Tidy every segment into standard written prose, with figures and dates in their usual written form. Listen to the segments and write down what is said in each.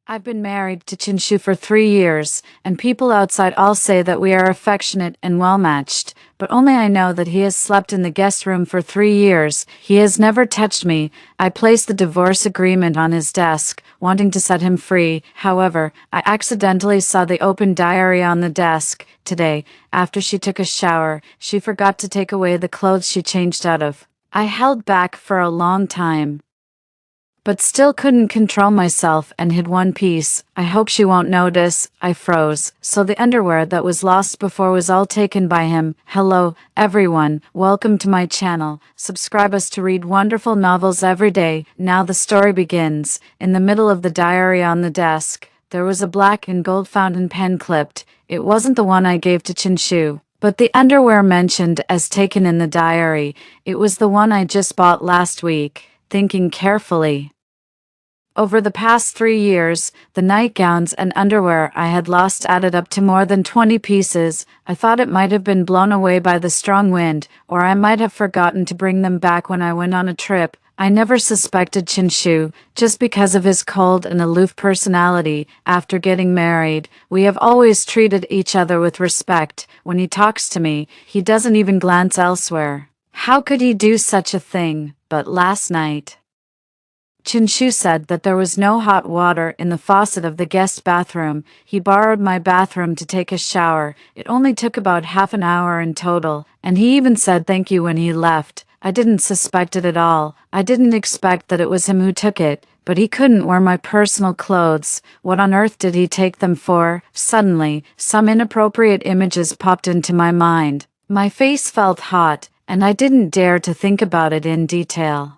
I've been married to Chinshu for 3 years, and people outside all say that we are affectionate and well-matched, but only I know that he has slept in the guest room for 3 years. He has never touched me. I placed the divorce agreement on his desk, wanting to set him free. However, I accidentally saw the open diary on the desk. Today, after she took a shower, she forgot to take away the clothes she changed out of. I held back for a long time, but still couldn't control myself and hid one piece. I hope she won't notice. I froze. So the underwear that was lost before was all taken by him. Hello, everyone. Welcome to my channel. Subscribe us to read wonderful novels every day. Now the story begins. In the middle of the diary on the desk, there was a black and gold fountain pen clipped. It wasn't the one I gave to Chinshu, but the underwear mentioned as taken in the diary. It was the one I just bought last week. Thinking carefully, over the past 3 years, the nightgowns and underwear I had lost added up to more than 20 pieces. I thought it might have been blown away by the strong wind, or I might have forgotten to bring them back when I went on a trip. I never suspected Chinshu, just because of his cold and aloof personality. After getting married, we have always treated each other with respect. When he talks to me, he doesn't even glance elsewhere. How could he do such a thing? But last night, Chinshu said that there was no hot water in the faucet of the guest bathroom. He borrowed my bathroom to take a shower. It only took about half an hour in total, and he even said thank you when he left. I didn't suspect it at all. I didn't expect that it was him who took it, but he couldn't wear my personal clothes. What on earth did he take them for? Suddenly, some inappropriate images popped into my mind. My face felt hot, and I didn't dare to think about it in detail.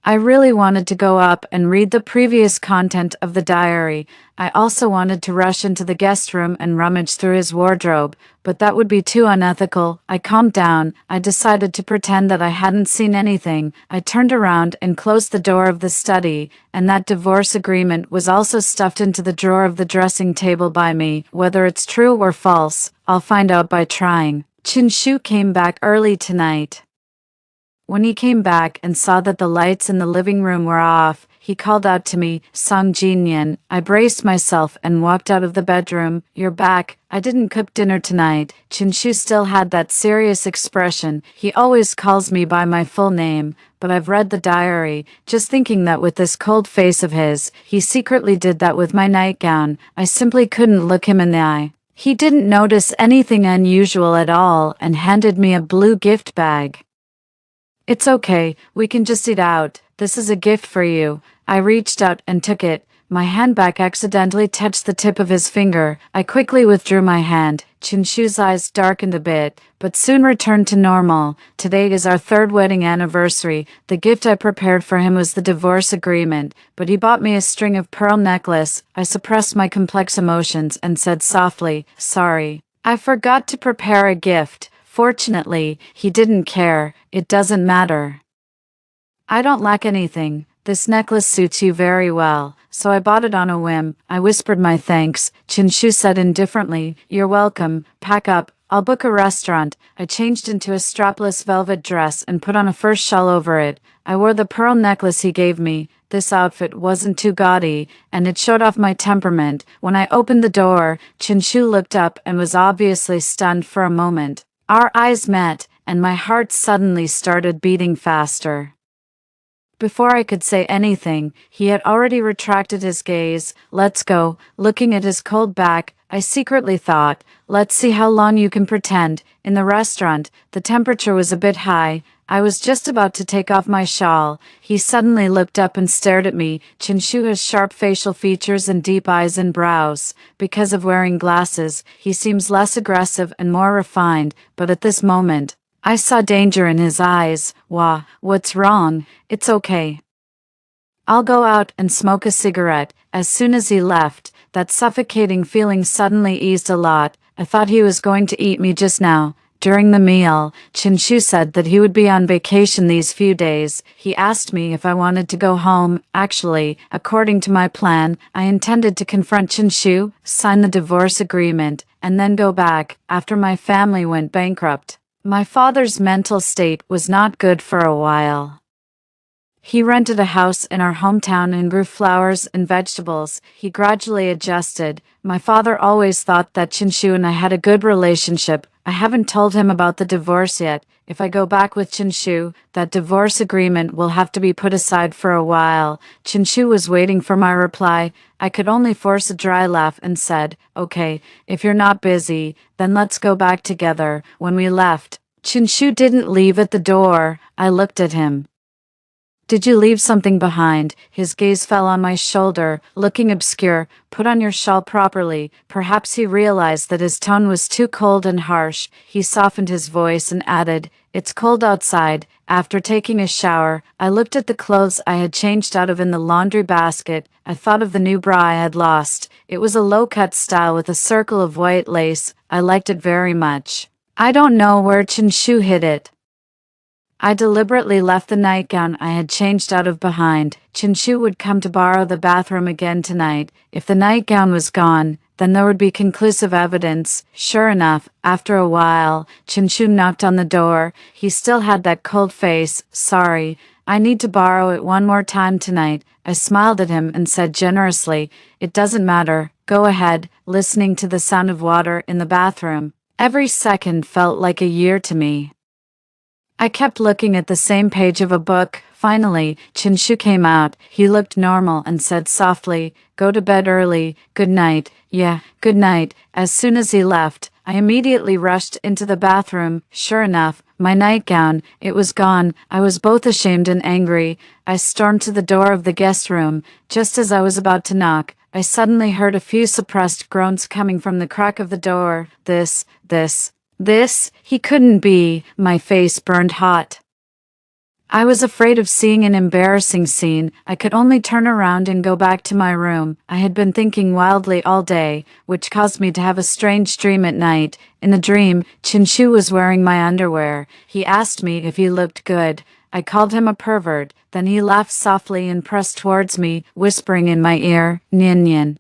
I really wanted to go up and read the previous content of the diary. I also wanted to rush into the guest room and rummage through his wardrobe, but that would be too unethical. I calmed down. I decided to pretend that I hadn't seen anything. I turned around and closed the door of the study, and that divorce agreement was also stuffed into the drawer of the dressing table by me. Whether it's true or false, I'll find out by trying. Chinshu came back early tonight. When he came back and saw that the lights in the living room were off, he called out to me, "Song Jinyan." I braced myself and walked out of the bedroom. "You're back. I didn't cook dinner tonight." Chinshu still had that serious expression. He always calls me by my full name, but I've read the diary, just thinking that with this cold face of his, he secretly did that with my nightgown. I simply couldn't look him in the eye. He didn't notice anything unusual at all and handed me a blue gift bag. "It's okay, we can just eat out. This is a gift for you." I reached out and took it. My handbag accidentally touched the tip of his finger. I quickly withdrew my hand. Chinshu's eyes darkened a bit, but soon returned to normal. Today is our 3rd wedding anniversary. The gift I prepared for him was the divorce agreement, but he bought me a string of pearl necklace. I suppressed my complex emotions and said softly, "Sorry. I forgot to prepare a gift." Fortunately, he didn't care. "It doesn't matter. I don't lack anything. This necklace suits you very well, so I bought it on a whim." I whispered my thanks. Chinshu said indifferently, "You're welcome. Pack up. I'll book a restaurant." I changed into a strapless velvet dress and put on a fur shawl over it. I wore the pearl necklace he gave me. This outfit wasn't too gaudy, and it showed off my temperament. When I opened the door, Chinshu looked up and was obviously stunned for a moment. Our eyes met, and my heart suddenly started beating faster. Before I could say anything, he had already retracted his gaze. "Let's go." Looking at his cold back, I secretly thought, "Let's see how long you can pretend." In the restaurant, the temperature was a bit high. I was just about to take off my shawl. He suddenly looked up and stared at me. Chinshu has sharp facial features and deep eyes and brows. Because of wearing glasses, he seems less aggressive and more refined, but at this moment, I saw danger in his eyes. What's wrong?" "It's okay. I'll go out and smoke a cigarette." As soon as he left, that suffocating feeling suddenly eased a lot. I thought he was going to eat me just now. During the meal, Chinshu said that he would be on vacation these few days. He asked me if I wanted to go home. Actually, according to my plan, I intended to confront Chinshu, sign the divorce agreement, and then go back after my family went bankrupt. My father's mental state was not good for a while. He rented a house in our hometown and grew flowers and vegetables. He gradually adjusted. My father always thought that Chinshu and I had a good relationship. I haven't told him about the divorce yet. If I go back with Chinshu, that divorce agreement will have to be put aside for a while. Chinshu was waiting for my reply. I could only force a dry laugh and said, "Okay, if you're not busy, then let's go back together." When we left, Chinshu didn't leave at the door. I looked at him. "Did you leave something behind?" His gaze fell on my shoulder, looking obscure. "Put on your shawl properly." Perhaps he realized that his tone was too cold and harsh. He softened his voice and added, "It's cold outside." After taking a shower, I looked at the clothes I had changed out of in the laundry basket. I thought of the new bra I had lost. It was a low-cut style with a circle of white lace. I liked it very much. I don't know where Chinshu hid it. I deliberately left the nightgown I had changed out of behind. Chinshu would come to borrow the bathroom again tonight. If the nightgown was gone, then there would be conclusive evidence. Sure enough, after a while, Chinshu knocked on the door. He still had that cold face. "Sorry, I need to borrow it one more time tonight." I smiled at him and said generously, "It doesn't matter. Go ahead." Listening to the sound of water in the bathroom, every second felt like a year to me. I kept looking at the same page of a book. Finally, Chinshu came out. He looked normal and said softly, "Go to bed early. Good night." "Yeah, good night." As soon as he left, I immediately rushed into the bathroom. Sure enough, my nightgown, it was gone. I was both ashamed and angry. I stormed to the door of the guest room. Just as I was about to knock, I suddenly heard a few suppressed groans coming from the crack of the door. This, he couldn't be. My face burned hot. I was afraid of seeing an embarrassing scene. I could only turn around and go back to my room. I had been thinking wildly all day, which caused me to have a strange dream at night. In the dream, Chinshu was wearing my underwear. He asked me if he looked good. I called him a pervert. Then he laughed softly and pressed towards me, whispering in my ear, "Nyan nyan.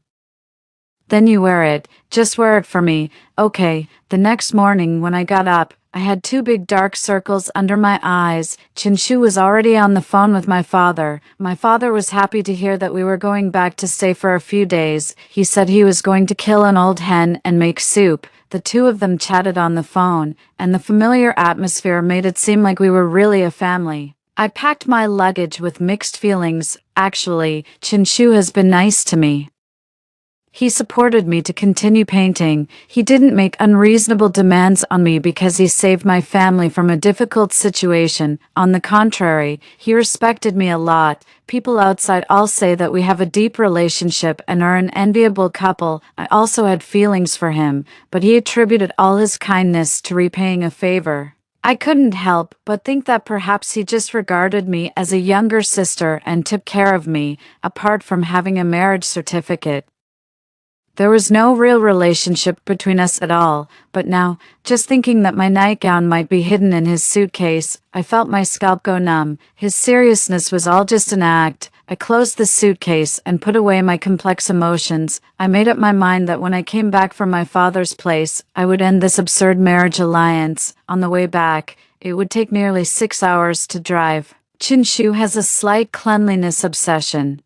Then you wear it. Just wear it for me." Okay. The next morning when I got up, I had two big dark circles under my eyes. Chinshu was already on the phone with my father. My father was happy to hear that we were going back to stay for a few days. He said he was going to kill an old hen and make soup. The two of them chatted on the phone, and the familiar atmosphere made it seem like we were really a family. I packed my luggage with mixed feelings. Actually, Chinshu has been nice to me. He supported me to continue painting. He didn't make unreasonable demands on me because he saved my family from a difficult situation. On the contrary, he respected me a lot. People outside all say that we have a deep relationship and are an enviable couple. I also had feelings for him, but he attributed all his kindness to repaying a favor. I couldn't help but think that perhaps he just regarded me as a younger sister and took care of me, apart from having a marriage certificate. There was no real relationship between us at all, but now, just thinking that my nightgown might be hidden in his suitcase, I felt my scalp go numb. His seriousness was all just an act. I closed the suitcase and put away my complex emotions. I made up my mind that when I came back from my father's place, I would end this absurd marriage alliance. On the way back, it would take nearly 6 hours to drive. Chinshu has a slight cleanliness obsession,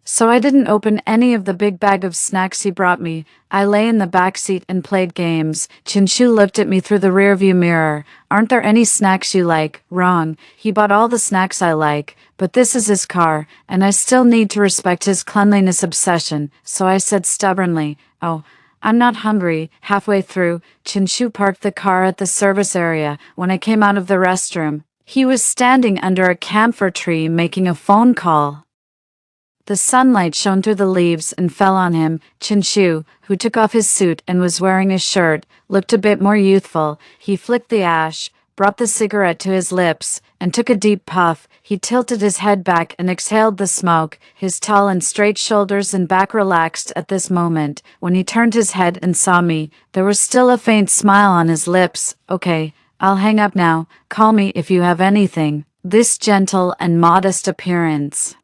so I didn't open any of the big bag of snacks he brought me. I lay in the back seat and played games. Chinshu looked at me through the rearview mirror. "Aren't there any snacks you like?" Wrong. He bought all the snacks I like, but this is his car, and I still need to respect his cleanliness obsession, so I said stubbornly, "Oh, I'm not hungry." Halfway through, Chinshu parked the car at the service area. When I came out of the restroom, he was standing under a camphor tree making a phone call. The sunlight shone through the leaves and fell on him. Chinshu, who took off his suit and was wearing a shirt, looked a bit more youthful. He flicked the ash, brought the cigarette to his lips, and took a deep puff. He tilted his head back and exhaled the smoke. His tall and straight shoulders and back relaxed at this moment. When he turned his head and saw me, there was still a faint smile on his lips. "Okay, I'll hang up now. Call me if you have anything." This gentle and modest appearance.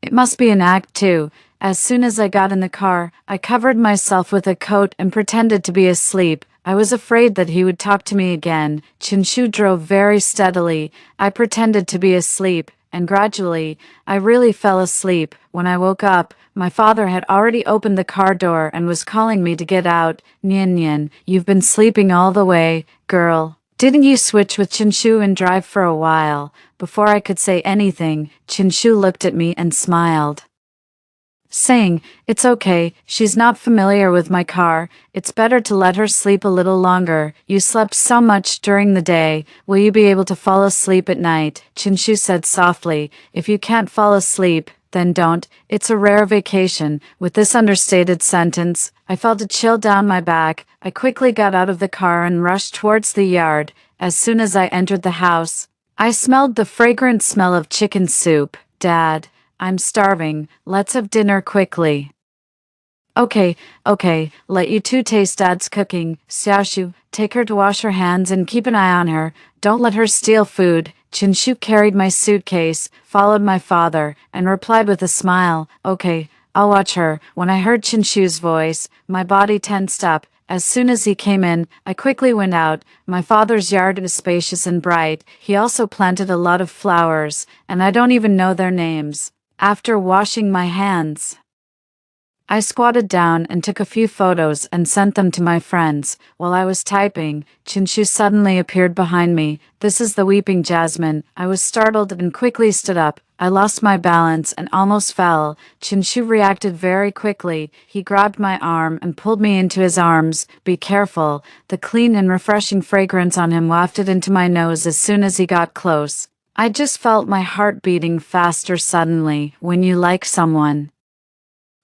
It must be an act too. As soon as I got in the car, I covered myself with a coat and pretended to be asleep. I was afraid that he would talk to me again. Chinshu drove very steadily. I pretended to be asleep. and gradually, I really fell asleep. When I woke up, my father had already opened the car door and was calling me to get out. Nian Nian, you've been sleeping all the way, girl. Didn't you switch with Chinshu and drive for a while? Before I could say anything, Chinshu looked at me and smiled, saying, "It's okay, she's not familiar with my car. It's better to let her sleep a little longer. You slept so much during the day. Will you be able to fall asleep at night?" Chinshu said softly, "If you can't fall asleep, then don't. It's a rare vacation." With this understated sentence, I felt a chill down my back. I quickly got out of the car and rushed towards the yard. As soon as I entered the house, I smelled the fragrant smell of chicken soup. "Dad, I'm starving. Let's have dinner quickly." Okay, let you two taste Dad's cooking. Xiaoshu, take her to wash her hands and keep an eye on her. Don't let her steal food. Chinshu carried my suitcase, followed my father, and replied with a smile, "Okay, I'll watch her." When I heard Chinshu's voice, my body tensed up. As soon as he came in, I quickly went out. My father's yard is spacious and bright. He also planted a lot of flowers, and I don't even know their names. After washing my hands, I squatted down and took a few photos and sent them to my friends. While I was typing, Chinshu suddenly appeared behind me. "This is the weeping jasmine." I was startled and quickly stood up. I lost my balance and almost fell. Chinshu reacted very quickly. He grabbed my arm and pulled me into his arms. "Be careful." The clean and refreshing fragrance on him wafted into my nose as soon as he got close. I just felt my heart beating faster suddenly. When you like someone,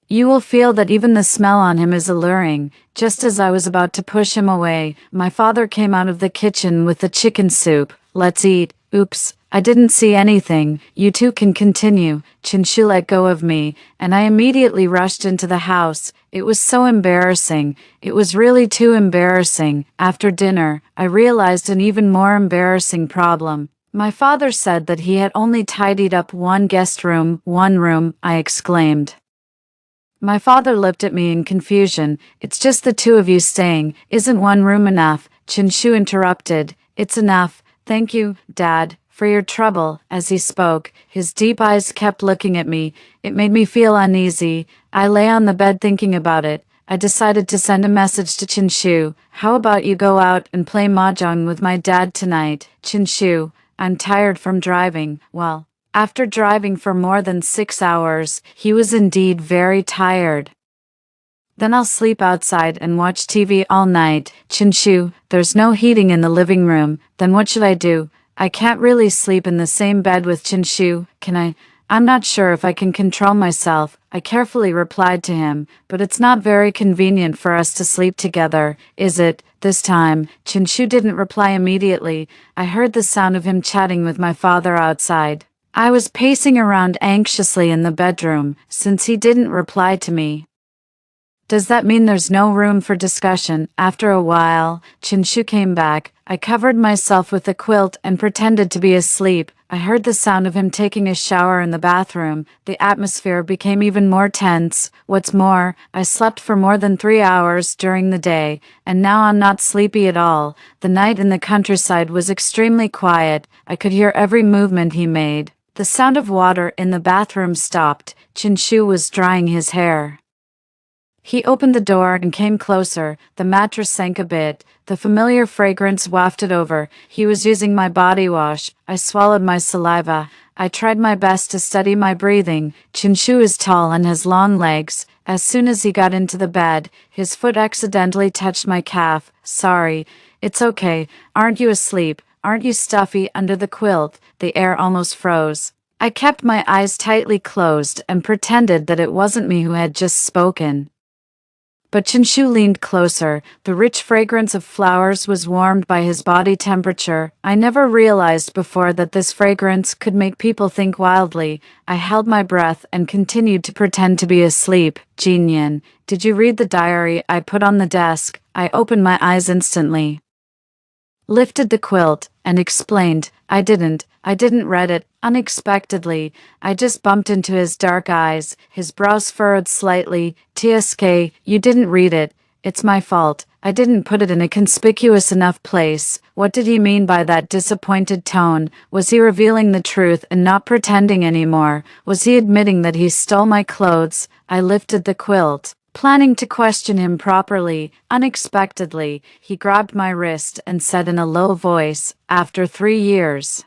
you will feel that even the smell on him is alluring. Just as I was about to push him away, my father came out of the kitchen with the chicken soup. "Let's eat." "Oops, I didn't see anything. You two can continue." Chinshu let go of me, and I immediately rushed into the house. It was so embarrassing. It was really too embarrassing. After dinner, I realized an even more embarrassing problem. My father said that he had only tidied up one guest room. "One room," I exclaimed. My father looked at me in confusion. "It's just the two of you staying. Isn't one room enough?" Chinshu interrupted. "It's enough. Thank you, Dad, for your trouble." As he spoke, his deep eyes kept looking at me. It made me feel uneasy. I lay on the bed thinking about it. I decided to send a message to Chinshu. "How about you go out and play mahjong with my dad tonight?" "Chinshu, I'm tired from driving." Well, after driving for more than 6 hours, he was indeed very tired. "Then I'll sleep outside and watch TV all night." "Chinshu, there's no heating in the living room." "Then what should I do? I can't really sleep in the same bed with Chinshu, can I?" "I'm not sure if I can control myself," I carefully replied to him, "but it's not very convenient for us to sleep together, is it?" This time, Chinshu didn't reply immediately. I heard the sound of him chatting with my father outside. I was pacing around anxiously in the bedroom, since he didn't reply to me. Does that mean there's no room for discussion? After a while, Chinshu came back. I covered myself with a quilt and pretended to be asleep. I heard the sound of him taking a shower in the bathroom. The atmosphere became even more tense. What's more, I slept for more than 3 hours during the day, and now I'm not sleepy at all. The night in the countryside was extremely quiet. I could hear every movement he made. The sound of water in the bathroom stopped. Chinshu was drying his hair. He opened the door and came closer. The mattress sank a bit. The familiar fragrance wafted over. He was using my body wash. I swallowed my saliva. I tried my best to steady my breathing. Chinshu is tall and has long legs. As soon as he got into the bed, his foot accidentally touched my calf. "Sorry." "It's okay. Aren't you asleep? Aren't you stuffy under the quilt?" The air almost froze. I kept my eyes tightly closed and pretended that it wasn't me who had just spoken. But Chinshu leaned closer. The rich fragrance of flowers was warmed by his body temperature. I never realized before that this fragrance could make people think wildly. I held my breath and continued to pretend to be asleep. "Jinyan, did you read the diary I put on the desk?" I opened my eyes instantly, lifted the quilt, and explained, I didn't read it." Unexpectedly, I just bumped into his dark eyes. His brows furrowed slightly. "TSK, you didn't read it. It's my fault. I didn't put it in a conspicuous enough place. What did he mean by that disappointed tone? Was he revealing the truth and not pretending anymore? Was he admitting that he stole my clothes? I lifted the quilt, planning to question him properly. Unexpectedly, he grabbed my wrist and said in a low voice, "After 3 years.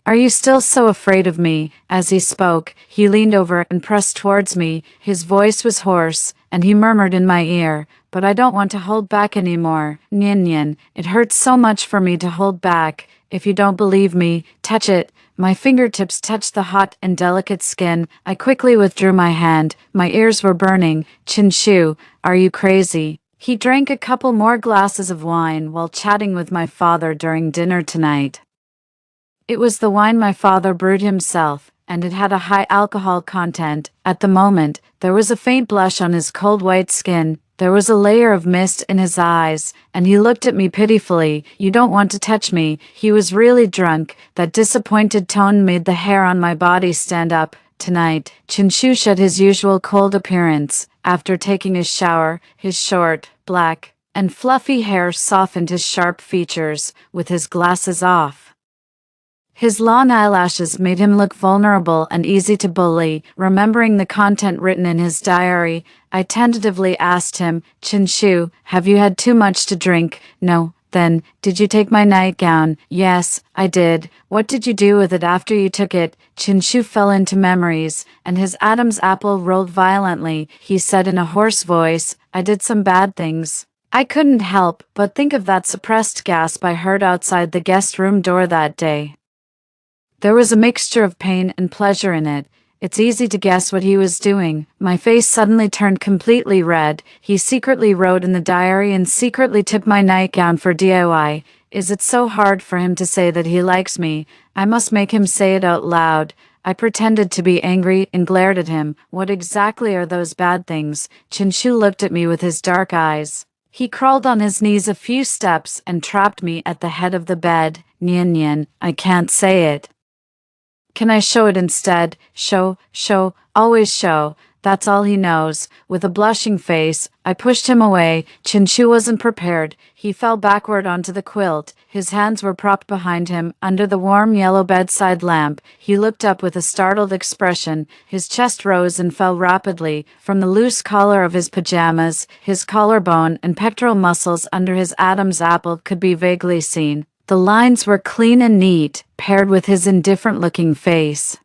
Are you still so afraid of me?" As he spoke, he leaned over and pressed towards me. His voice was hoarse, and he murmured in my ear, "But I don't want to hold back anymore. Nyan, it hurts so much for me to hold back. If you don't believe me, touch it." My fingertips touched the hot and delicate skin. I quickly withdrew my hand. My ears were burning. "Chinshu, are you crazy?" He drank a couple more glasses of wine while chatting with my father during dinner tonight. It was the wine my father brewed himself, and it had a high alcohol content. At the moment, there was a faint blush on his cold white skin. There was a layer of mist in his eyes, and he looked at me pitifully. "You don't want to touch me." He was really drunk. That disappointed tone made the hair on my body stand up. Tonight, Chinshu showed his usual cold appearance. After taking his shower, his short, black, and fluffy hair softened his sharp features. With his glasses off, his long eyelashes made him look vulnerable and easy to bully. Remembering the content written in his diary, I tentatively asked him, "Chinshu, have you had too much to drink?" "No." "Then, did you take my nightgown?" "Yes, I did." "What did you do with it after you took it?" Chinshu fell into memories, and his Adam's apple rolled violently. He said in a hoarse voice, "I did some bad things." I couldn't help but think of that suppressed gasp I heard outside the guest room door that day. There was a mixture of pain and pleasure in it. It's easy to guess what he was doing. My face suddenly turned completely red. He secretly wrote in the diary and secretly took my nightgown for DIY. Is it so hard for him to say that he likes me? I must make him say it out loud. I pretended to be angry and glared at him. "What exactly are those bad things?" Chinshu looked at me with his dark eyes. He crawled on his knees a few steps and trapped me at the head of the bed. "Nyan, I can't say it. Can I show it instead?" "Show, always show." That's all he knows. With a blushing face, I pushed him away. Chinshu wasn't prepared. He fell backward onto the quilt. His hands were propped behind him, under the warm yellow bedside lamp. He looked up with a startled expression. His chest rose and fell rapidly. From the loose collar of his pajamas, his collarbone and pectoral muscles under his Adam's apple could be vaguely seen. The lines were clean and neat, paired with his indifferent-looking face.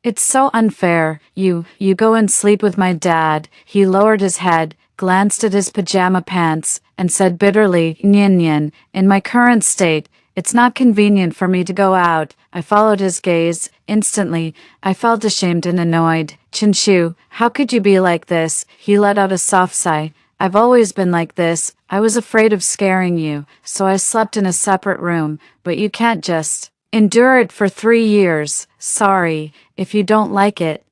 "It's so unfair. You go and sleep with my dad." He lowered his head, glanced at his pajama pants, and said bitterly, "Nyan, in my current state, it's not convenient for me to go out." I followed his gaze. Instantly, I felt ashamed and annoyed. "Chinshu, how could you be like this?" He let out a soft sigh. "I've always been like this. I was afraid of scaring you, so I slept in a separate room, but you can't just endure it for 3 years. Sorry, if you don't like it.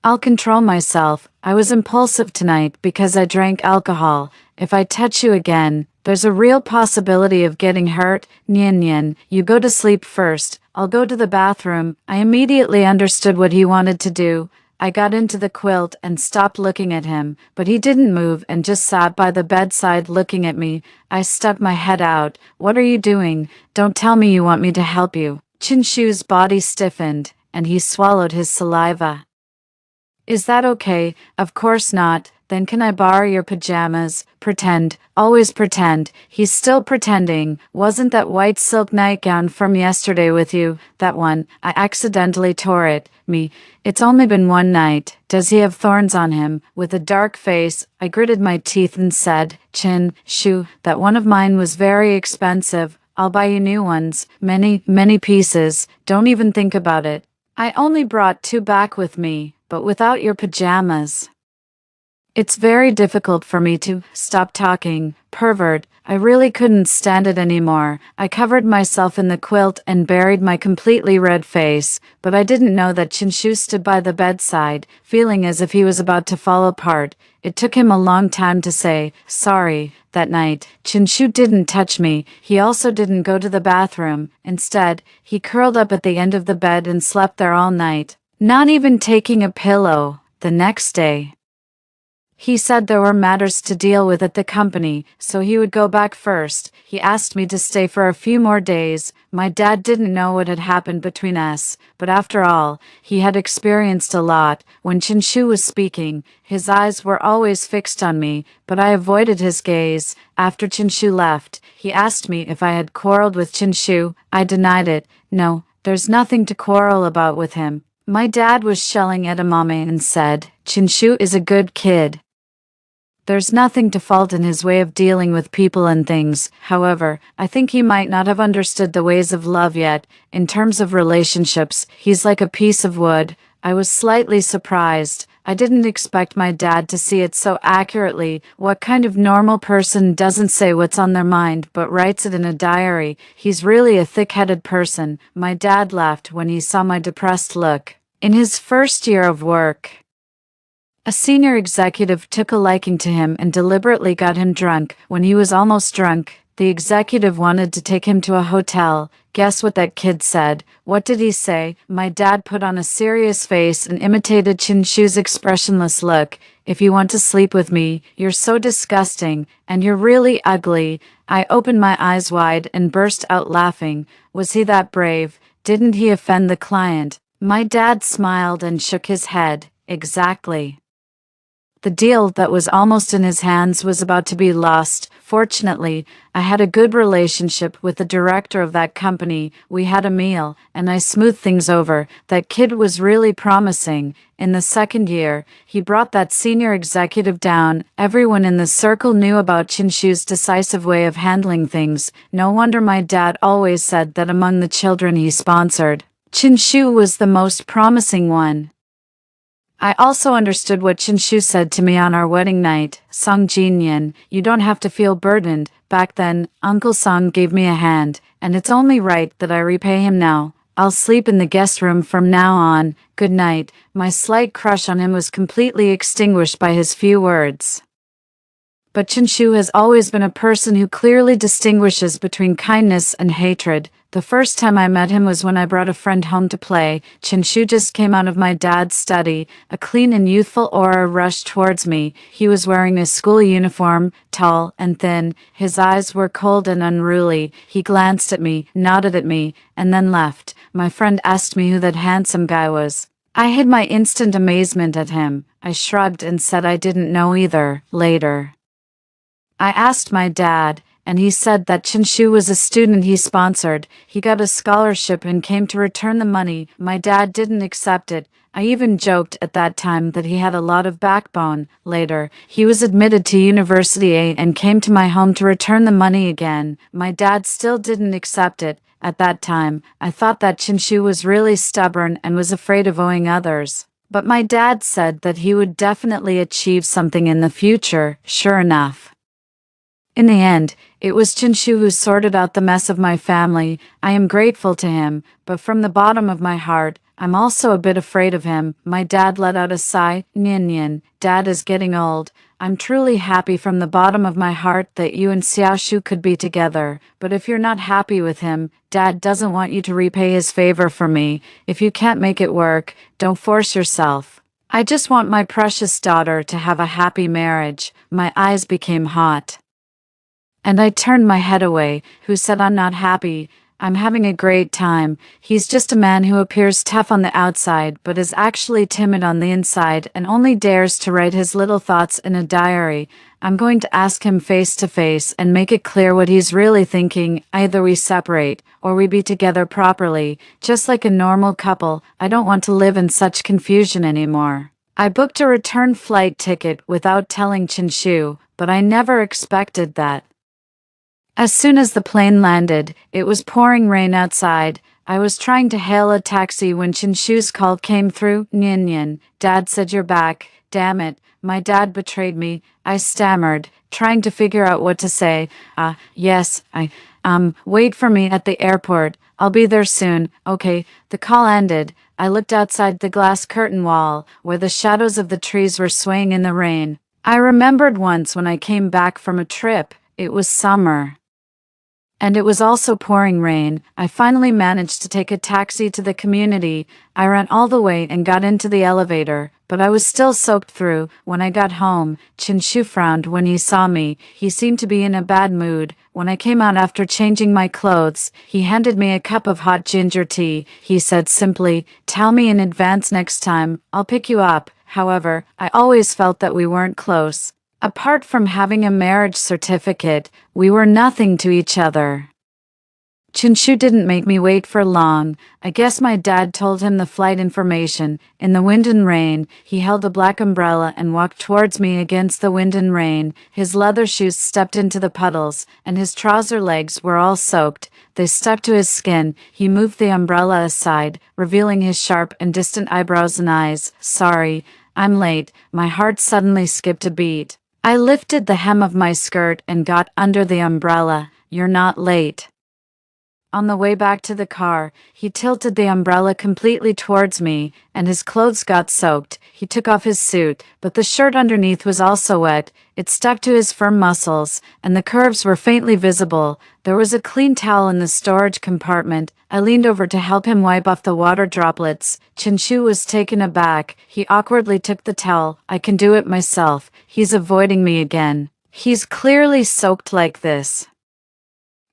I'll control myself. I was impulsive tonight because I drank alcohol. If I touch you again, there's a real possibility of getting hurt." "Nyan, you go to sleep first. I'll go to the bathroom." I immediately understood what he wanted to do. I got into the quilt and stopped looking at him, but he didn't move and just sat by the bedside looking at me. I stuck my head out. "What are you doing? Don't tell me you want me to help you." Chinshu's body stiffened, and he swallowed his saliva. "Is that okay?" "Of course not." "Then can I borrow your pajamas?" "Pretend. Always pretend." He's still pretending. "Wasn't that white silk nightgown from yesterday with you?" "That one. I accidentally tore it." "Me. It's only been one night." "Does he have thorns on him?" With a dark face, I gritted my teeth and said, "Chinshu, that one of mine was very expensive. I'll buy you new ones. Many pieces. Don't even think about it. I only brought 2 back with me, but without your pajamas. It's very difficult for me to stop talking." "Pervert." I really couldn't stand it anymore. I covered myself in the quilt and buried my completely red face, but I didn't know that Chinshu stood by the bedside, feeling as if he was about to fall apart. It took him a long time to say, "Sorry." That night, Chinshu didn't touch me. He also didn't go to the bathroom. Instead, he curled up at the end of the bed and slept there all night, not even taking a pillow. The next day, He said there were matters to deal with at the company, so he would go back first. He asked me to stay for a few more days. My dad didn't know what had happened between us, but after all, he had experienced a lot. When Chinshu was speaking, his eyes were always fixed on me, but I avoided his gaze. After Chinshu left, he asked me if I had quarreled with Chinshu. I denied it. No, there's nothing to quarrel about with him. My dad was shelling edamame and said, Chinshu is a good kid. There's nothing to fault in his way of dealing with people and things. However, I think he might not have understood the ways of love yet. In terms of relationships, he's like a piece of wood. I was slightly surprised. I didn't expect my dad to see it so accurately. What kind of normal person doesn't say what's on their mind but writes it in a diary? He's really a thick-headed person. My dad laughed when he saw my depressed look. In his first year of work, a senior executive took a liking to him and deliberately got him drunk. When he was almost drunk, the executive wanted to take him to a hotel. Guess what that kid said? What did he say? My dad put on a serious face and imitated Chinshu's expressionless look. If you want to sleep with me, you're so disgusting, and you're really ugly. I opened my eyes wide and burst out laughing. Was he that brave? Didn't he offend the client? My dad smiled and shook his head. Exactly. The deal that was almost in his hands was about to be lost. Fortunately, I had a good relationship with the director of that company. We had a meal, and I smoothed things over. That kid was really promising. In the second year, he brought that senior executive down. Everyone in the circle knew about Chinshu's decisive way of handling things. No wonder my dad always said that among the children he sponsored, Chinshu was the most promising one. I also understood what Chinshu said to me on our wedding night. Song Jinyan, you don't have to feel burdened. Back then, Uncle Song gave me a hand, and it's only right that I repay him now. I'll sleep in the guest room from now on. Good night. My slight crush on him was completely extinguished by his few words. But Chinshu has always been a person who clearly distinguishes between kindness and hatred. The first time I met him was when I brought a friend home to play. Chinshu just came out of my dad's study. A clean and youthful aura rushed towards me. He was wearing a school uniform, tall and thin. His eyes were cold and unruly. He glanced at me, nodded at me, and then left. My friend asked me who that handsome guy was. I hid my instant amazement at him. I shrugged and said I didn't know either. Later, I asked my dad, and he said that Chinshu was a student he sponsored. He got a scholarship and came to return the money. My dad didn't accept it. I even joked at that time that he had a lot of backbone. Later, he was admitted to University A and came to my home to return the money again. My dad still didn't accept it. At that time, I thought that Chinshu was really stubborn and was afraid of owing others. But my dad said that he would definitely achieve something in the future. Sure enough, in the end, it was Chinshu who sorted out the mess of my family. I am grateful to him, but from the bottom of my heart, I'm also a bit afraid of him. My dad let out a sigh. Nyan, Dad is getting old. I'm truly happy from the bottom of my heart that you and Xiaoshu could be together. But if you're not happy with him, Dad doesn't want you to repay his favor for me. If you can't make it work, don't force yourself. I just want my precious daughter to have a happy marriage. My eyes became hot, and I turned my head away. Who said I'm not happy? I'm having a great time. He's just a man who appears tough on the outside but is actually timid on the inside and only dares to write his little thoughts in a diary. I'm going to ask him face to face and make it clear what he's really thinking. Either we separate, or we be together properly, just like a normal couple. I don't want to live in such confusion anymore. I booked a return flight ticket without telling Chinshu, but I never expected that. As soon as the plane landed, it was pouring rain outside. I was trying to hail a taxi when Chinshu's call came through. Nyan, Dad said you're back. Damn it, my dad betrayed me. I stammered, trying to figure out what to say. Yes, wait for me at the airport. I'll be there soon. Okay, the call ended. I looked outside the glass curtain wall, where the shadows of the trees were swaying in the rain. I remembered once when I came back from a trip. It was summer, and it was also pouring rain. I finally managed to take a taxi to the community. I ran all the way and got into the elevator, but I was still soaked through. When I got home, Chinshu frowned when he saw me. He seemed to be in a bad mood. When I came out after changing my clothes, he handed me a cup of hot ginger tea. He said simply, "Tell me in advance next time, I'll pick you up." However, I always felt that we weren't close. Apart from having a marriage certificate, we were nothing to each other. Chinshu didn't make me wait for long. I guess my dad told him the flight information. In the wind and rain, he held a black umbrella and walked towards me against the wind and rain. His leather shoes stepped into the puddles, and his trouser legs were all soaked. They stuck to his skin. He moved the umbrella aside, revealing his sharp and distant eyebrows and eyes. "Sorry, I'm late." My heart suddenly skipped a beat. I lifted the hem of my skirt and got under the umbrella. "You're not late." On the way back to the car, he tilted the umbrella completely towards me, and his clothes got soaked. He took off his suit, but the shirt underneath was also wet. It stuck to his firm muscles, and the curves were faintly visible. There was a clean towel in the storage compartment. I leaned over to help him wipe off the water droplets. Chinshu was taken aback. He awkwardly took the towel. "I can do it myself." He's avoiding me again. He's clearly soaked like this.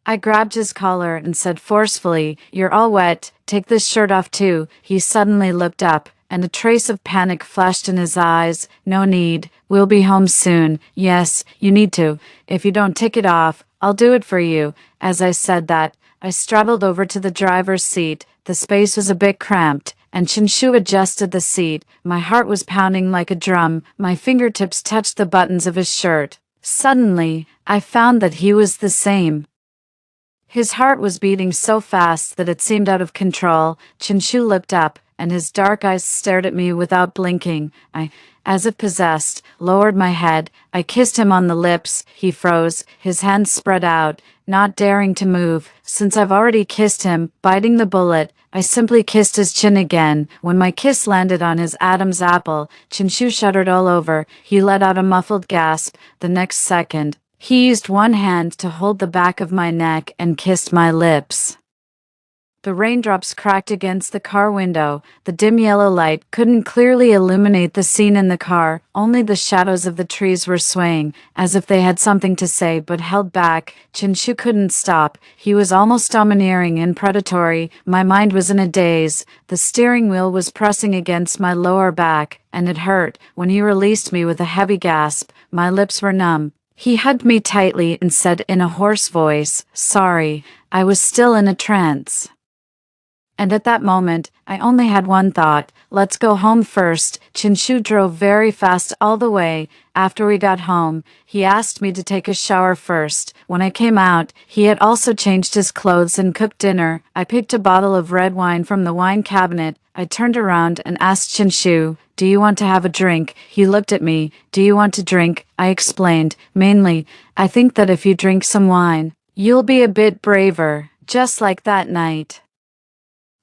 I grabbed his collar and said forcefully, "You're all wet, take this shirt off too." He suddenly looked up, and a trace of panic flashed in his eyes. "No need, we'll be home soon." "Yes, you need to. If you don't take it off, I'll do it for you." As I said that, I straddled over to the driver's seat. The space was a bit cramped, and Chinshu adjusted the seat. My heart was pounding like a drum. My fingertips touched the buttons of his shirt. Suddenly, I found that he was the same. His heart was beating so fast that it seemed out of control. Chinshu looked up, and his dark eyes stared at me without blinking. I, as if possessed, lowered my head. I kissed him on the lips. He froze, his hands spread out, not daring to move. Since I've already kissed him, biting the bullet, I simply kissed his chin again. When my kiss landed on his Adam's apple, Chinshu shuddered all over. He let out a muffled gasp. The next second, he used one hand to hold the back of my neck and kissed my lips. The raindrops cracked against the car window. The dim yellow light couldn't clearly illuminate the scene in the car. Only the shadows of the trees were swaying, as if they had something to say but held back. Chinshu couldn't stop. He was almost domineering and predatory. My mind was in a daze. The steering wheel was pressing against my lower back, and it hurt. When he released me with a heavy gasp, my lips were numb. He hugged me tightly and said in a hoarse voice, "Sorry." I was still in a trance. And at that moment, I only had one thought: let's go home first. Chinshu drove very fast all the way. After we got home, he asked me to take a shower first. When I came out, he had also changed his clothes and cooked dinner. I picked a bottle of red wine from the wine cabinet. I turned around and asked Chinshu, "Do you want to have a drink?" He looked at me. "Do you want to drink?" I explained. "Mainly, I think that if you drink some wine, you'll be a bit braver, just like that night."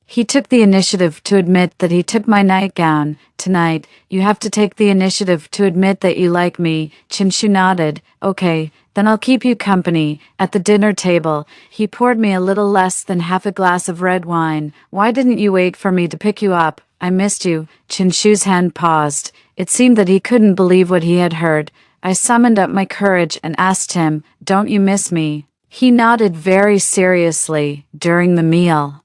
He took the initiative to admit that he took my nightgown. "Tonight, you have to take the initiative to admit that you like me." Chinshu nodded. "Okay, then I'll keep you company." At the dinner table, he poured me a little less than half a glass of red wine. "Why didn't you wait for me to pick you up? I missed you." Chinshu's hand paused. It seemed that he couldn't believe what he had heard. I summoned up my courage and asked him, "Don't you miss me?" He nodded very seriously. During the meal,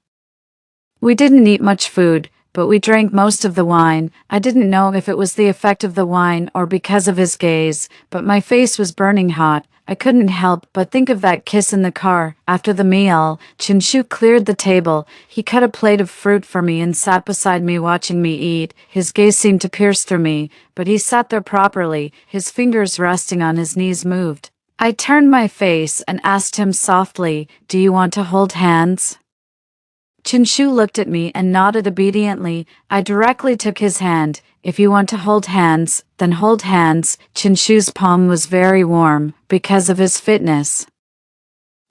we didn't eat much food, but we drank most of the wine. I didn't know if it was the effect of the wine or because of his gaze, but my face was burning hot. I couldn't help but think of that kiss in the car. After the meal, Chinshu cleared the table. He cut a plate of fruit for me and sat beside me watching me eat. His gaze seemed to pierce through me, but he sat there properly. His fingers resting on his knees moved. I turned my face and asked him softly, "Do you want to hold hands?" Chinshu looked at me and nodded obediently. I directly took his hand. "If you want to hold hands, then hold hands." Chinshu's palm was very warm, because of his fitness.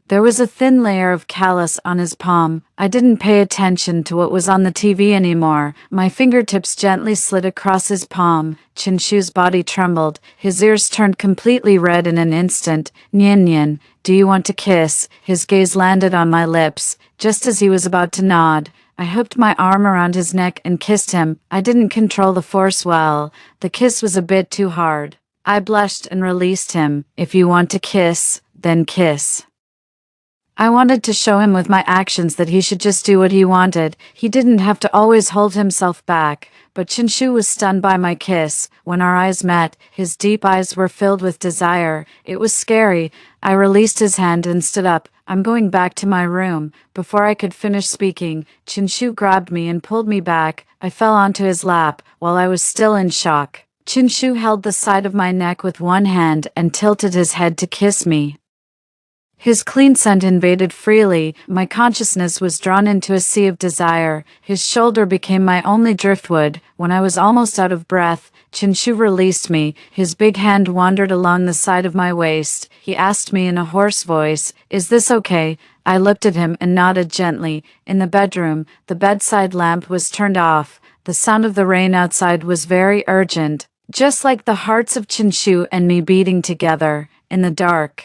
There was a thin layer of callus on his palm. I didn't pay attention to what was on the TV anymore. My fingertips gently slid across his palm. Chinshu's body trembled. His ears turned completely red in an instant. "Nyan Nyan, do you want to kiss?" His gaze landed on my lips. Just as he was about to nod, I hooked my arm around his neck and kissed him. I didn't control the force well. The kiss was a bit too hard. I blushed and released him. If you want to kiss, then kiss. I wanted to show him with my actions that he should just do what he wanted. He didn't have to always hold himself back. But Chinshu was stunned by my kiss. When our eyes met, his deep eyes were filled with desire. It was scary. I released his hand and stood up. I'm going back to my room. Before I could finish speaking, Chinshu grabbed me and pulled me back. I fell onto his lap while I was still in shock. Chinshu held the side of my neck with one hand and tilted his head to kiss me. His clean scent invaded freely. My consciousness was drawn into a sea of desire. His shoulder became my only driftwood. When I was almost out of breath, Chinshu released me. His big hand wandered along the side of my waist. He asked me in a hoarse voice, "Is this okay?" I looked at him and nodded gently. In the bedroom, the bedside lamp was turned off. The sound of the rain outside was very urgent, just like the hearts of Chinshu and me beating together in the dark.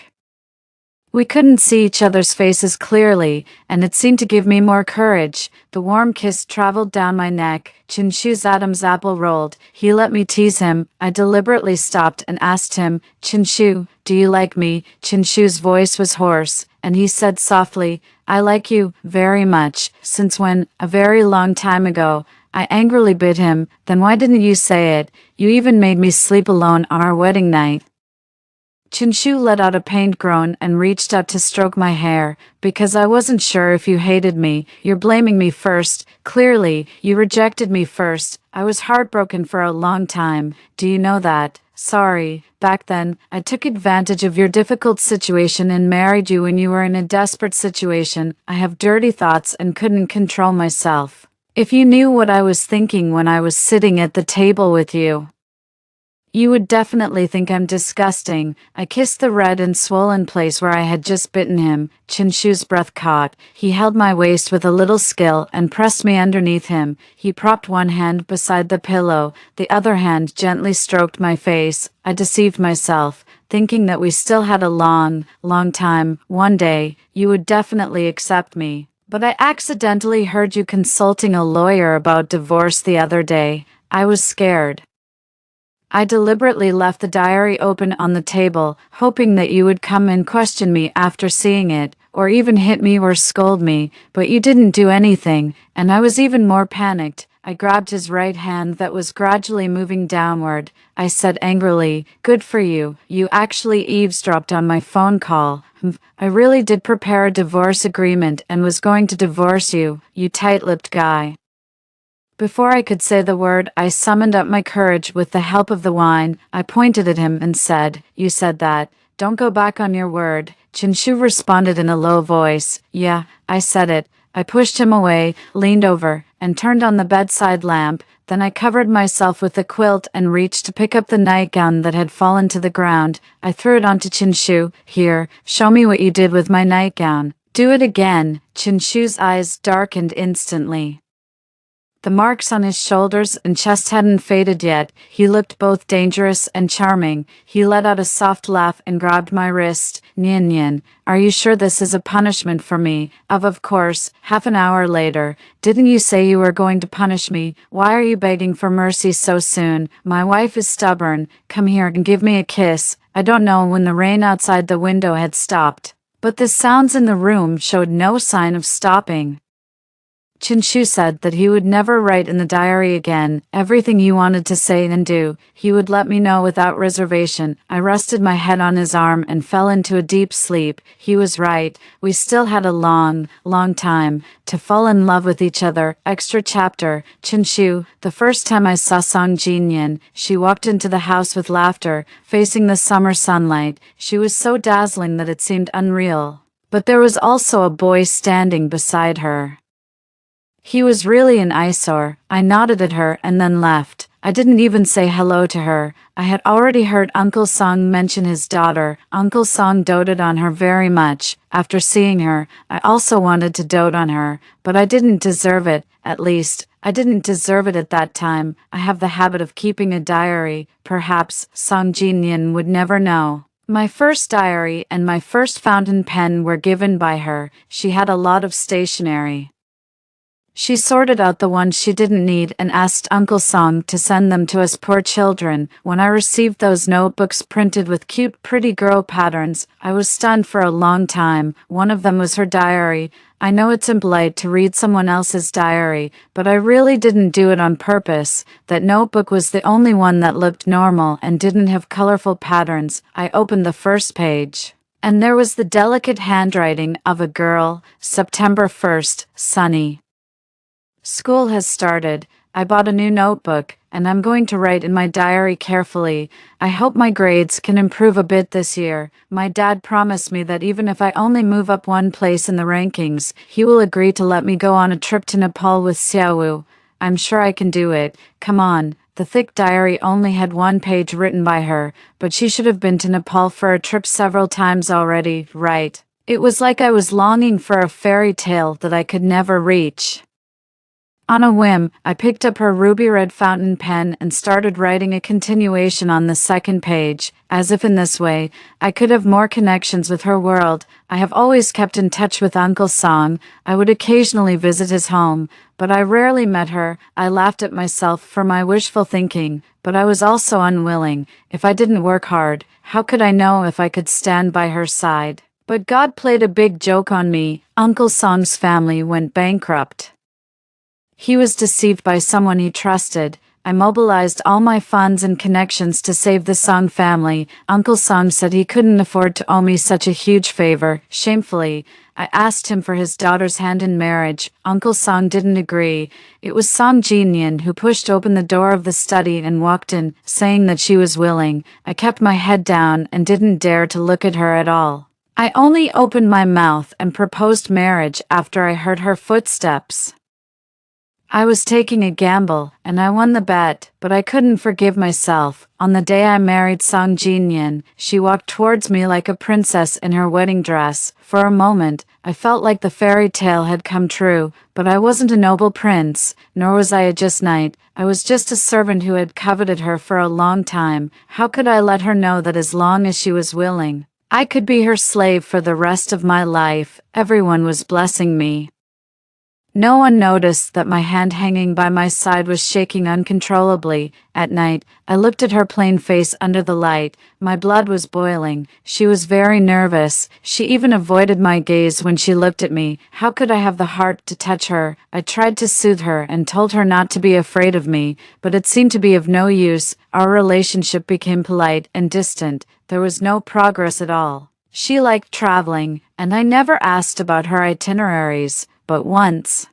We couldn't see each other's faces clearly, and it seemed to give me more courage. The warm kiss traveled down my neck. Chinshu's Adam's apple rolled. He let me tease him. I deliberately stopped and asked him, "Chinshu, do you like me?" Chinshu's voice was hoarse, and he said softly, "I like you very much." Since when? A very long time ago. I angrily bid him, "Then why didn't you say it? You even made me sleep alone on our wedding night." Chinshu let out a pained groan and reached out to stroke my hair. "Because I wasn't sure if you hated me. You're blaming me first. Clearly, you rejected me first. I was heartbroken for a long time. Do you know that? Sorry. Back then, I took advantage of your difficult situation and married you when you were in a desperate situation. I have dirty thoughts and couldn't control myself. If you knew what I was thinking when I was sitting at the table with you, you would definitely think I'm disgusting." I kissed the red and swollen place where I had just bitten him. Chinshu's breath caught. He held my waist with a little skill and pressed me underneath him. He propped one hand beside the pillow. The other hand gently stroked my face. I deceived myself, thinking that we still had a long, long time. One day, you would definitely accept me. But I accidentally heard you consulting a lawyer about divorce the other day. I was scared. I deliberately left the diary open on the table, hoping that you would come and question me after seeing it, or even hit me or scold me, but you didn't do anything, and I was even more panicked. I grabbed his right hand that was gradually moving downward. I said angrily, "Good for you. You actually eavesdropped on my phone call. I really did prepare a divorce agreement and was going to divorce you, you tight-lipped guy." Before I could say the word, I summoned up my courage with the help of the wine. I pointed at him and said, "You said that. Don't go back on your word." Chinshu responded in a low voice, "Yeah, I said it." I pushed him away, leaned over, and turned on the bedside lamp. Then I covered myself with the quilt and reached to pick up the nightgown that had fallen to the ground. I threw it onto Chinshu. "Here, show me what you did with my nightgown." "Do it again." Chinshu's eyes darkened instantly. The marks on his shoulders and chest hadn't faded yet. He looked both dangerous and charming. He let out a soft laugh and grabbed my wrist. "Nyan Nyan, are you sure this is a punishment for me?" Of course." Half an hour later, "Didn't you say you were going to punish me? Why are you begging for mercy so soon?" "My wife is stubborn. Come here and give me a kiss." I don't know when the rain outside the window had stopped, but the sounds in the room showed no sign of stopping. Chinshu said that he would never write in the diary again. Everything he wanted to say and do, he would let me know without reservation. I rested my head on his arm and fell into a deep sleep. He was right. We still had a long, long time to fall in love with each other. Extra chapter. Chinshu, the first time I saw Song Jinyan, she walked into the house with laughter, facing the summer sunlight. She was so dazzling that it seemed unreal. But there was also a boy standing beside her. He was really an eyesore. I nodded at her and then left. I didn't even say hello to her. I had already heard Uncle Song mention his daughter. Uncle Song doted on her very much. After seeing her, I also wanted to dote on her, but I didn't deserve it. At least, I didn't deserve it at that time. I have the habit of keeping a diary. Perhaps Song Jinyan would never know. My first diary and my first fountain pen were given by her. She had a lot of stationery. She sorted out the ones she didn't need and asked Uncle Song to send them to us poor children. When I received those notebooks printed with cute pretty girl patterns, I was stunned for a long time. One of them was her diary. I know it's impolite to read someone else's diary, but I really didn't do it on purpose. That notebook was the only one that looked normal and didn't have colorful patterns. I opened the first page, and there was the delicate handwriting of a girl. September 1st, sunny. School has started. I bought a new notebook, and I'm going to write in my diary carefully. I hope my grades can improve a bit this year. My dad promised me that even if I only move up one place in the rankings, he will agree to let me go on a trip to Nepal with Xiaowu. I'm sure I can do it. Come on. The thick diary only had one page written by her, but she should have been to Nepal for a trip several times already, right? It was like I was longing for a fairy tale that I could never reach. On a whim, I picked up her ruby red fountain pen and started writing a continuation on the second page, as if in this way, I could have more connections with her world. I have always kept in touch with Uncle Song. I would occasionally visit his home, but I rarely met her. I laughed at myself for my wishful thinking, but I was also unwilling. If I didn't work hard, how could I know if I could stand by her side? But God played a big joke on me. Uncle Song's family went bankrupt. He was deceived by someone he trusted. I mobilized all my funds and connections to save the Song family. Uncle Song said he couldn't afford to owe me such a huge favor. Shamefully, I asked him for his daughter's hand in marriage. Uncle Song didn't agree. It was Song Jinyan who pushed open the door of the study and walked in, saying that she was willing. I kept my head down and didn't dare to look at her at all. I only opened my mouth and proposed marriage after I heard her footsteps. I was taking a gamble, and I won the bet, but I couldn't forgive myself. On the day I married Song Jinyan, she walked towards me like a princess in her wedding dress. For a moment, I felt like the fairy tale had come true, but I wasn't a noble prince, nor was I a just knight. I was just a servant who had coveted her for a long time. How could I let her know that as long as she was willing, I could be her slave for the rest of my life? Everyone was blessing me. No one noticed that my hand hanging by my side was shaking uncontrollably. At night, I looked at her plain face under the light. My blood was boiling. She was very nervous. She even avoided my gaze when she looked at me. How could I have the heart to touch her? I tried to soothe her and told her not to be afraid of me, but it seemed to be of no use. Our relationship became polite and distant. There was no progress at all. She liked traveling, and I never asked about her itineraries. But once,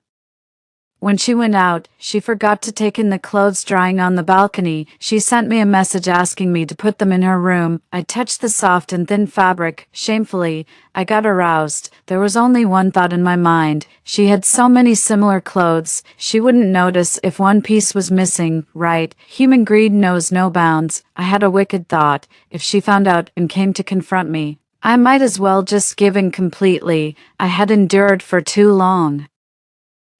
when she went out, she forgot to take in the clothes drying on the balcony. She sent me a message asking me to put them in her room. I touched the soft and thin fabric. Shamefully, I got aroused. There was only one thought in my mind. She had so many similar clothes. She wouldn't notice if one piece was missing, right? Human greed knows no bounds. I had a wicked thought. If she found out and came to confront me, I might as well just give in completely. I had endured for too long,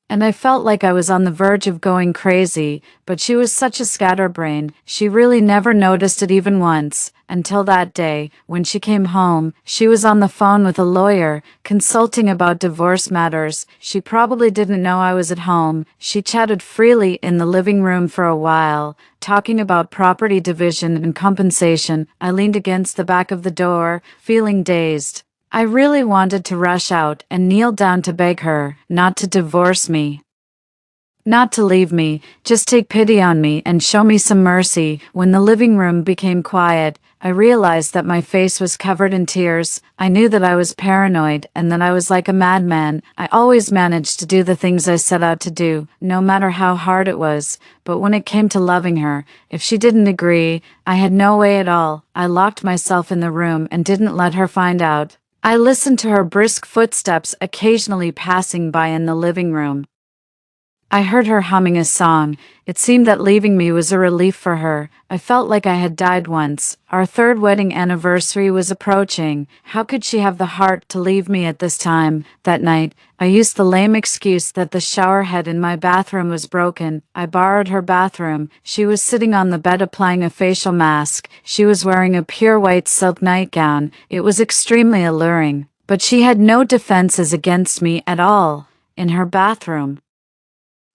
and I felt like I was on the verge of going crazy, but she was such a scatterbrain. She really never noticed it even once, until that day, when she came home. She was on the phone with a lawyer, consulting about divorce matters. She probably didn't know I was at home. She chatted freely in the living room for a while, talking about property division and compensation. I leaned against the back of the door, feeling dazed. I really wanted to rush out and kneel down to beg her not to divorce me, not to leave me, just take pity on me and show me some mercy. When the living room became quiet, I realized that my face was covered in tears. I knew that I was paranoid and that I was like a madman. I always managed to do the things I set out to do, no matter how hard it was. But when it came to loving her, if she didn't agree, I had no way at all. I locked myself in the room and didn't let her find out. I listened to her brisk footsteps occasionally passing by in the living room. I heard her humming a song. It seemed that leaving me was a relief for her. I felt like I had died once. Our third wedding anniversary was approaching. How could she have the heart to leave me at this time? That night, I used the lame excuse that the shower head in my bathroom was broken. I borrowed her bathroom. She was sitting on the bed applying a facial mask. She was wearing a pure white silk nightgown. It was extremely alluring, but she had no defenses against me at all. In her bathroom,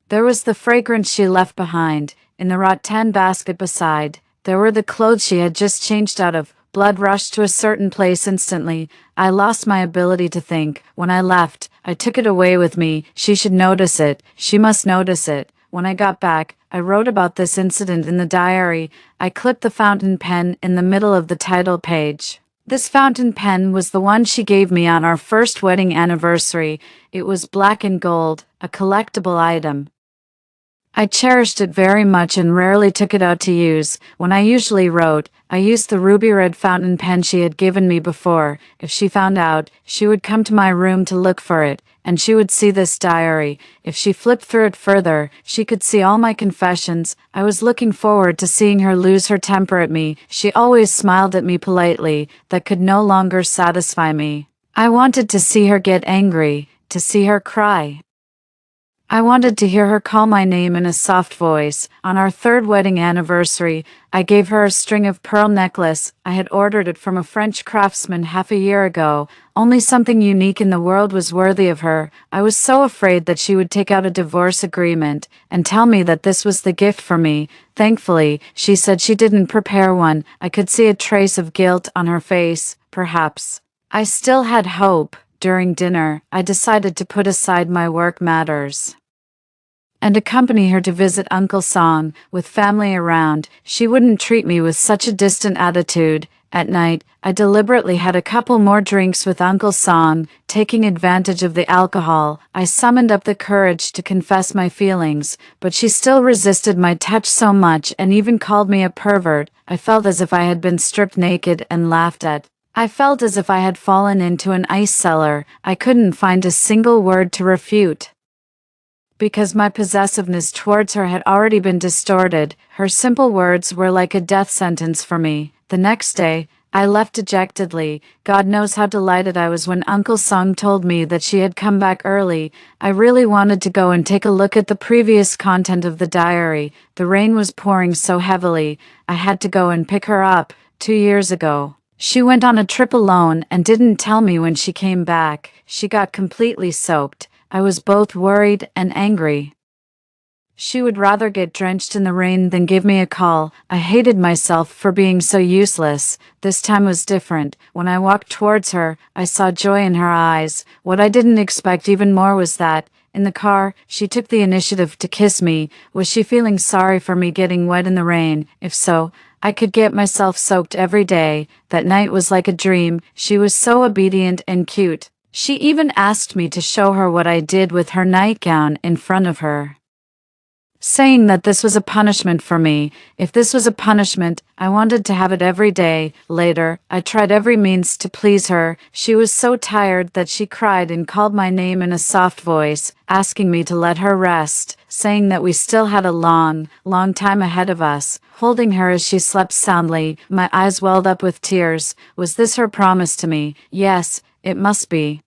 There was the fragrance she left behind, in the rattan basket beside. There were the clothes she had just changed out of. Blood rushed to a certain place instantly. I lost my ability to think. When I left, I took it away with me. She should notice it. She must notice it. When I got back, I wrote about this incident in the diary. I clipped the fountain pen in the middle of the title page. This fountain pen was the one she gave me on our first wedding anniversary. It was black and gold, a collectible item. I cherished it very much and rarely took it out to use. When I usually wrote, I used the ruby red fountain pen she had given me before. If she found out, she would come to my room to look for it, and she would see this diary. If she flipped through it further, she could see all my confessions. I was looking forward to seeing her lose her temper at me. She always smiled at me politely. That could no longer satisfy me. I wanted to see her get angry, to see her cry. I wanted to hear her call my name in a soft voice. On our third wedding anniversary, I gave her a string of pearl necklace. I had ordered it from a French craftsman half a year ago. Only something unique in the world was worthy of her. I was so afraid that she would take out a divorce agreement and tell me that this was the gift for me. Thankfully, she said she didn't prepare one. I could see a trace of guilt on her face, perhaps. I still had hope. During dinner, I decided to put aside my work matters and accompany her to visit Uncle Song. With family around, she wouldn't treat me with such a distant attitude. At night, I deliberately had a couple more drinks with Uncle Song, taking advantage of the alcohol. I summoned up the courage to confess my feelings, but she still resisted my touch so much and even called me a pervert. I felt as if I had been stripped naked and laughed at. I felt as if I had fallen into an ice cellar. I couldn't find a single word to refute, because my possessiveness towards her had already been distorted. Her simple words were like a death sentence for me. The next day, I left dejectedly. God knows how delighted I was when Uncle Song told me that she had come back early. I really wanted to go and take a look at the previous content of the diary. The rain was pouring so heavily, I had to go and pick her up. 2 years ago, she went on a trip alone and didn't tell me when she came back. She got completely soaked. I was both worried and angry. She would rather get drenched in the rain than give me a call. I hated myself for being so useless. This time was different. When I walked towards her, I saw joy in her eyes. What I didn't expect even more was that, in the car, she took the initiative to kiss me. Was she feeling sorry for me getting wet in the rain? If so, I could get myself soaked every day. That night was like a dream. She was so obedient and cute. She even asked me to show her what I did with her nightgown in front of her, saying that this was a punishment for me. If this was a punishment, I wanted to have it every day. Later, I tried every means to please her. She was so tired that she cried and called my name in a soft voice, asking me to let her rest, saying that we still had a long, long time ahead of us. Holding her as she slept soundly, my eyes welled up with tears. Was this her promise to me? Yes, it must be.